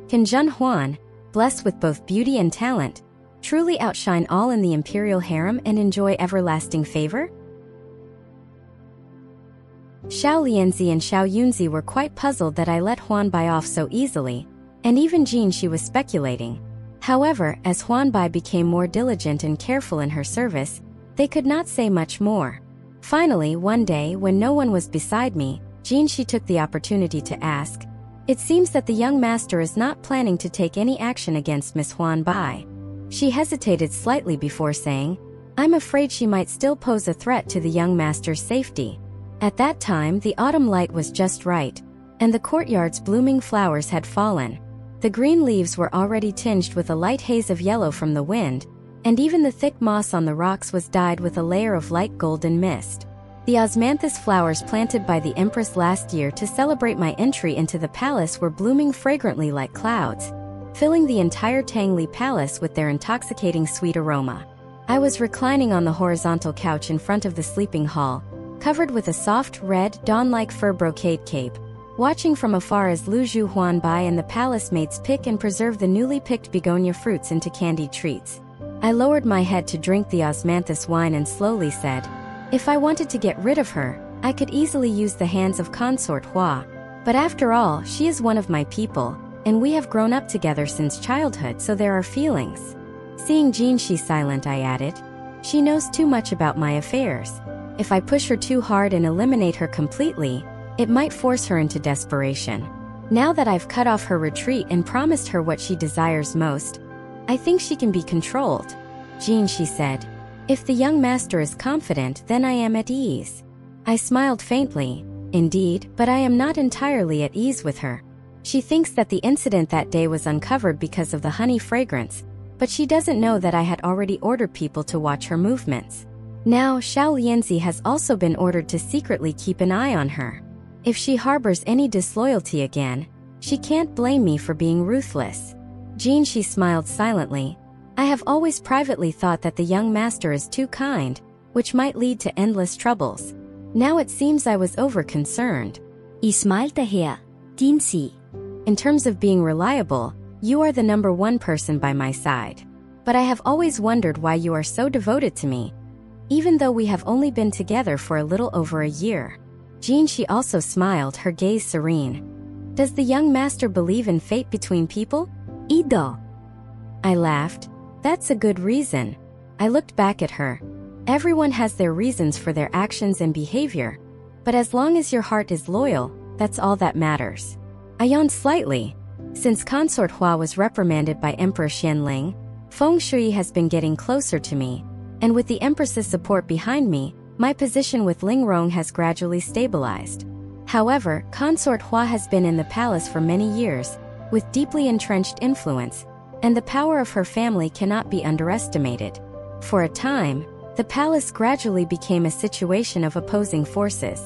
Can Zhen Huan, blessed with both beauty and talent, truly outshine all in the imperial harem and enjoy everlasting favor? Xiao Lianzi and Xiao Yunzi were quite puzzled that I let Huan Bai off so easily, and even Jin she was speculating. However, as Huan Bai became more diligent and careful in her service, they could not say much more. Finally, one day when no one was beside me, Jin she took the opportunity to ask, "It seems that the young master is not planning to take any action against Miss Huan Bai." She hesitated slightly before saying, "I'm afraid she might still pose a threat to the young master's safety." At that time the autumn light was just right, and the courtyard's blooming flowers had fallen. The green leaves were already tinged with a light haze of yellow from the wind, and even the thick moss on the rocks was dyed with a layer of light golden mist. The osmanthus flowers planted by the empress last year to celebrate my entry into the palace were blooming fragrantly like clouds, filling the entire Tangli palace with their intoxicating sweet aroma. I was reclining on the horizontal couch in front of the sleeping hall, covered with a soft red, dawn-like fur brocade cape, watching from afar as Lu Zhu Huan Bai and the palace maids pick and preserve the newly picked begonia fruits into candied treats. I lowered my head to drink the osmanthus wine and slowly said, "If I wanted to get rid of her, I could easily use the hands of Consort Hua. But after all, she is one of my people, and we have grown up together since childhood, so there are feelings." Seeing Jin she silent, I added, "She knows too much about my affairs. If I push her too hard and eliminate her completely, it might force her into desperation. Now that I've cut off her retreat and promised her what she desires most, I think she can be controlled." "Jin," she said, "if the young master is confident, then I am at ease." I smiled faintly. "Indeed, but I am not entirely at ease with her. She thinks that the incident that day was uncovered because of the honey fragrance, but she doesn't know that I had already ordered people to watch her movements. Now, Xiao Lianzi has also been ordered to secretly keep an eye on her. If she harbors any disloyalty again, she can't blame me for being ruthless." Jin she smiled silently. "I have always privately thought that the young master is too kind, which might lead to endless troubles. Now it seems I was over-concerned." He smiled daher. Jin sie. "In terms of being reliable, you are the number one person by my side. But I have always wondered why you are so devoted to me, even though we have only been together for a little over a year." Jin she also smiled, her gaze serene. "Does the young master believe in fate between people?" Ido. I laughed. "That's a good reason." I looked back at her. "Everyone has their reasons for their actions and behavior, but as long as your heart is loyal, that's all that matters." I yawned slightly. Since Consort Hua was reprimanded by Emperor Xianling, Feng Shui has been getting closer to me, and with the Empress's support behind me, my position with Ling Rong has gradually stabilized. However, Consort Hua has been in the palace for many years, with deeply entrenched influence, and the power of her family cannot be underestimated. For a time, the palace gradually became a situation of opposing forces.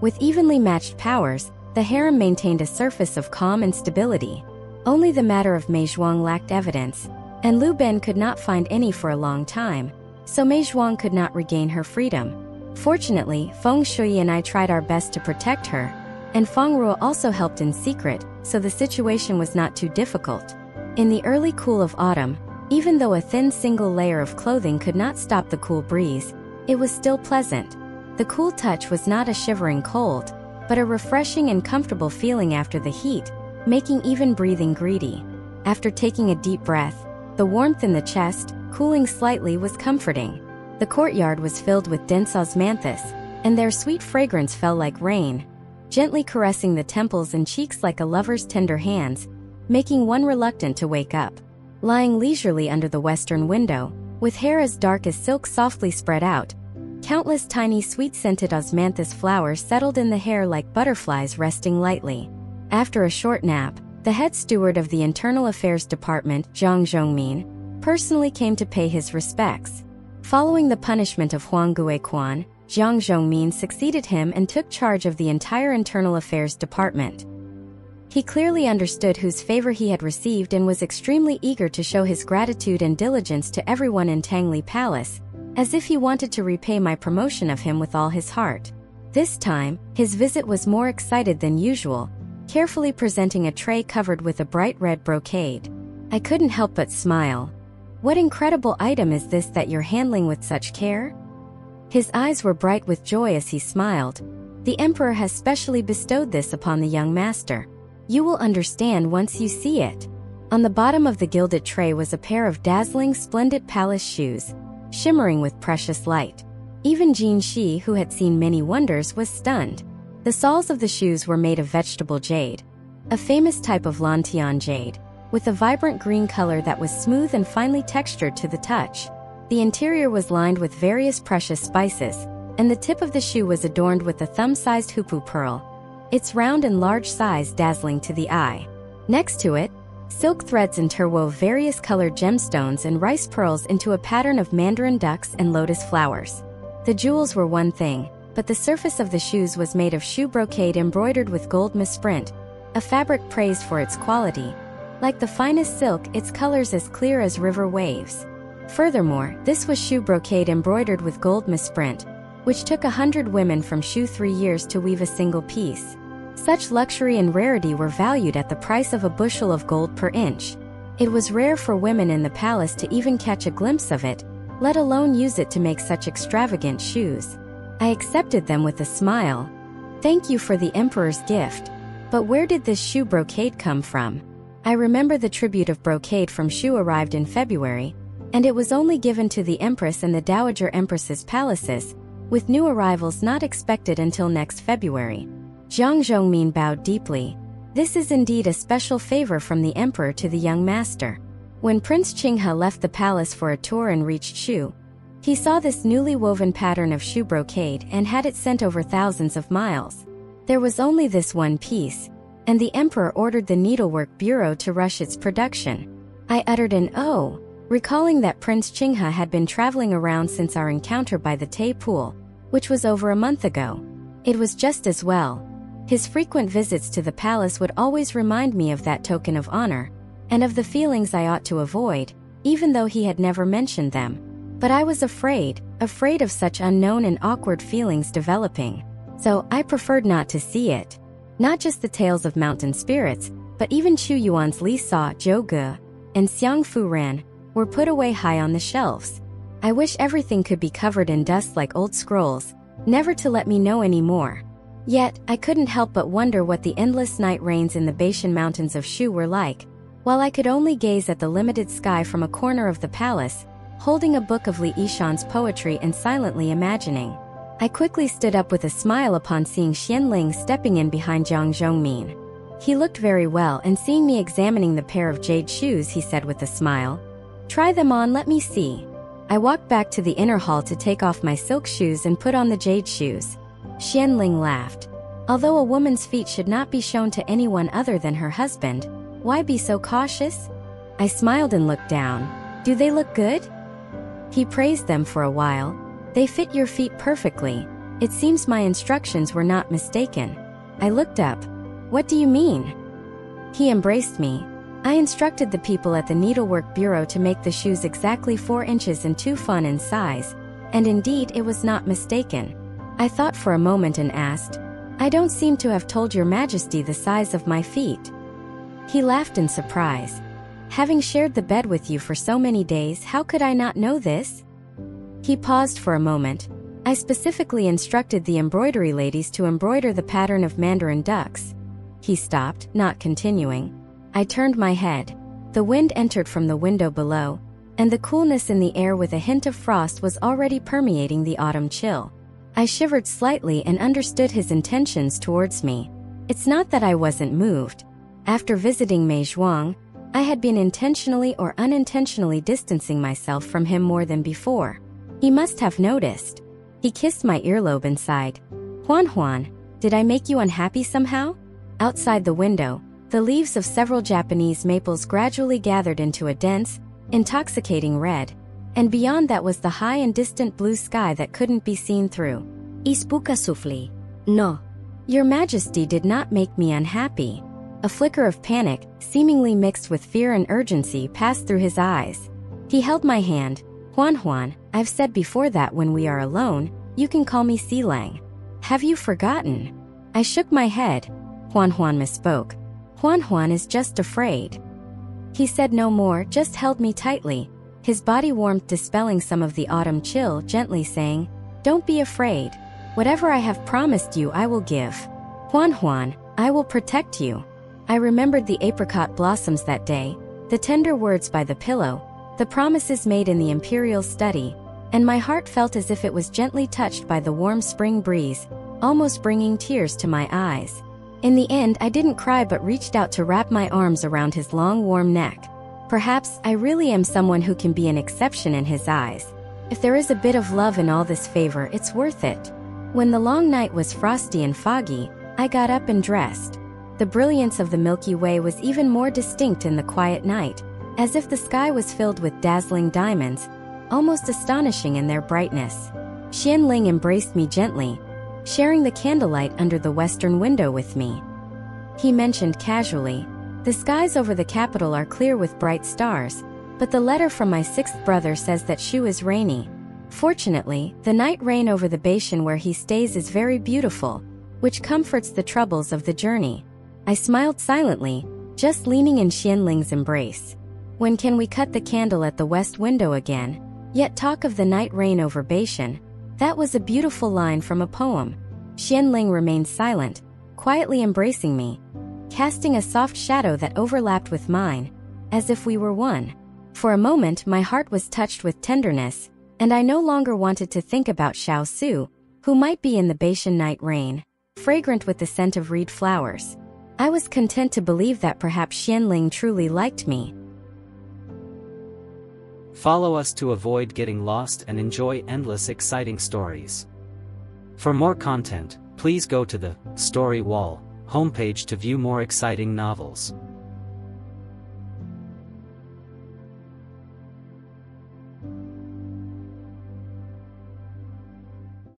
With evenly matched powers, the harem maintained a surface of calm and stability. Only the matter of Mei Zhuang lacked evidence, and Lu Ben could not find any for a long time, so Mei Zhuang could not regain her freedom. Fortunately, Feng Shui and I tried our best to protect her, and Feng Ruo also helped in secret, so the situation was not too difficult. In the early cool of autumn, even though a thin single layer of clothing could not stop the cool breeze, it was still pleasant. The cool touch was not a shivering cold, but a refreshing and comfortable feeling after the heat, making even breathing greedy. After taking a deep breath, the warmth in the chest, cooling slightly, was comforting. The courtyard was filled with dense osmanthus, and their sweet fragrance fell like rain, gently caressing the temples and cheeks like a lover's tender hands, making one reluctant to wake up. Lying leisurely under the western window, with hair as dark as silk softly spread out, countless tiny sweet-scented osmanthus flowers settled in the hair like butterflies resting lightly. After a short nap, the head steward of the Internal Affairs Department, Zhang Zhongmin, personally came to pay his respects. Following the punishment of Huang Guiquan, Jiang Zhongmin succeeded him and took charge of the entire Internal Affairs Department. He clearly understood whose favor he had received and was extremely eager to show his gratitude and diligence to everyone in Tangli Palace, as if he wanted to repay my promotion of him with all his heart. This time, his visit was more excited than usual, carefully presenting a tray covered with a bright red brocade. I couldn't help but smile. What incredible item is this that you're handling with such care? His eyes were bright with joy as he smiled. The emperor has specially bestowed this upon the young master. You will understand once you see it. On the bottom of the gilded tray was a pair of dazzling, splendid palace shoes, shimmering with precious light. Even Jin Shi, who had seen many wonders, was stunned. The soles of the shoes were made of vegetable jade, a famous type of Lantian jade, with a vibrant green color that was smooth and finely textured to the touch. The interior was lined with various precious spices, and the tip of the shoe was adorned with a thumb-sized hoopoe pearl, its round and large size dazzling to the eye. Next to it, silk threads interwove various colored gemstones and rice pearls into a pattern of mandarin ducks and lotus flowers. The jewels were one thing, but the surface of the shoes was made of shoe brocade embroidered with gold misprint, a fabric praised for its quality. Like the finest silk, its colors as clear as river waves. Furthermore, this was shoe brocade embroidered with gold misprint, which took 100 women from shoe 3 years to weave a single piece. Such luxury and rarity were valued at the price of a bushel of gold per inch. It was rare for women in the palace to even catch a glimpse of it, let alone use it to make such extravagant shoes. I accepted them with a smile. Thank you for the emperor's gift. But where did this shoe brocade come from? I remember the tribute of brocade from Shu arrived in February, and it was only given to the Empress and the Dowager Empress's palaces, with new arrivals not expected until next February. Jiang Zhongmin bowed deeply. This is indeed a special favor from the emperor to the young master. When Prince Qinghe left the palace for a tour and reached Shu, he saw this newly woven pattern of shoe brocade and had it sent over thousands of miles. There was only this one piece, and the emperor ordered the needlework bureau to rush its production. I uttered an "oh," recalling that Prince Qinghe had been traveling around since our encounter by the Tay Pool, which was over a month ago. It was just as well. His frequent visits to the palace would always remind me of that token of honor, and of the feelings I ought to avoid, even though he had never mentioned them. But I was afraid of such unknown and awkward feelings developing. So I preferred not to see it. Not just the tales of mountain spirits, but even Chu Yuan's Li Sa, Zhou Ge, and Xiang Fu Ran were put away high on the shelves. I wish everything could be covered in dust like old scrolls, never to let me know anymore. Yet, I couldn't help but wonder what the endless night rains in the Beishan Mountains of Shu were like, while I could only gaze at the limited sky from a corner of the palace, holding a book of Li Yishan's poetry and silently imagining. I quickly stood up with a smile upon seeing Xianling stepping in behind Jiang Zhongmin. He looked very well, and seeing me examining the pair of jade shoes, he said with a smile, "Try them on, let me see." I walked back to the inner hall to take off my silk shoes and put on the jade shoes. Xianling laughed. Although a woman's feet should not be shown to anyone other than her husband, why be so cautious? I smiled and looked down. Do they look good? He praised them for a while. They fit your feet perfectly. It seems my instructions were not mistaken. I looked up. What do you mean? He embraced me. I instructed the people at the Needlework Bureau to make the shoes exactly 4 inches and 2 fun in size, and indeed it was not mistaken. I thought for a moment and asked, "I don't seem to have told your majesty the size of my feet." He laughed in surprise. "Having shared the bed with you for so many days, how could I not know this?" He paused for a moment. I specifically instructed the embroidery ladies to embroider the pattern of mandarin ducks. He stopped, not continuing. I turned my head. The wind entered from the window below, and the coolness in the air with a hint of frost was already permeating the autumn chill. I shivered slightly and understood his intentions towards me. It's not that I wasn't moved. After visiting Mei Zhuang, I had been intentionally or unintentionally distancing myself from him more than before. He must have noticed. He kissed my earlobe and sighed. Huan, did I make you unhappy somehow?" Outside the window, the leaves of several Japanese maples gradually gathered into a dense, intoxicating red, and beyond that was the high and distant blue sky that couldn't be seen through. Ispuka sufli. No. Your Majesty did not make me unhappy. A flicker of panic, seemingly mixed with fear and urgency, passed through his eyes. He held my hand. Huan, I've said before that when we are alone, you can call me Silang. Have you forgotten? I shook my head. Huan misspoke. Huan is just afraid. He said no more, just held me tightly, his body warmth dispelling some of the autumn chill, gently saying, "Don't be afraid. Whatever I have promised you I will give. Huan, I will protect you." I remembered the apricot blossoms that day, the tender words by the pillow, the promises made in the imperial study, and my heart felt as if it was gently touched by the warm spring breeze, almost bringing tears to my eyes. In the end, I didn't cry but reached out to wrap my arms around his long warm neck. Perhaps I really am someone who can be an exception in his eyes. If there is a bit of love in all this favor, it's worth it. When the long night was frosty and foggy, I got up and dressed. The brilliance of the Milky Way was even more distinct in the quiet night, as if the sky was filled with dazzling diamonds, almost astonishing in their brightness. Xianling embraced me gently, sharing the candlelight under the western window with me. He mentioned casually, "The skies over the capital are clear with bright stars, but the letter from my sixth brother says that Shu is rainy. Fortunately, the night rain over the basin where he stays is very beautiful, which comforts the troubles of the journey." I smiled silently, just leaning in Xianling's embrace. When can we cut the candle at the west window again? Yet talk of the night rain over basin. That was a beautiful line from a poem. Xianling remained silent, quietly embracing me, casting a soft shadow that overlapped with mine, as if we were one. For a moment my heart was touched with tenderness, and I no longer wanted to think about Xiao Su, who might be in the basin night rain, fragrant with the scent of reed flowers. I was content to believe that perhaps Xianling truly liked me. Follow us to avoid getting lost and enjoy endless exciting stories. For more content, please go to the Story Wall homepage to view more exciting novels.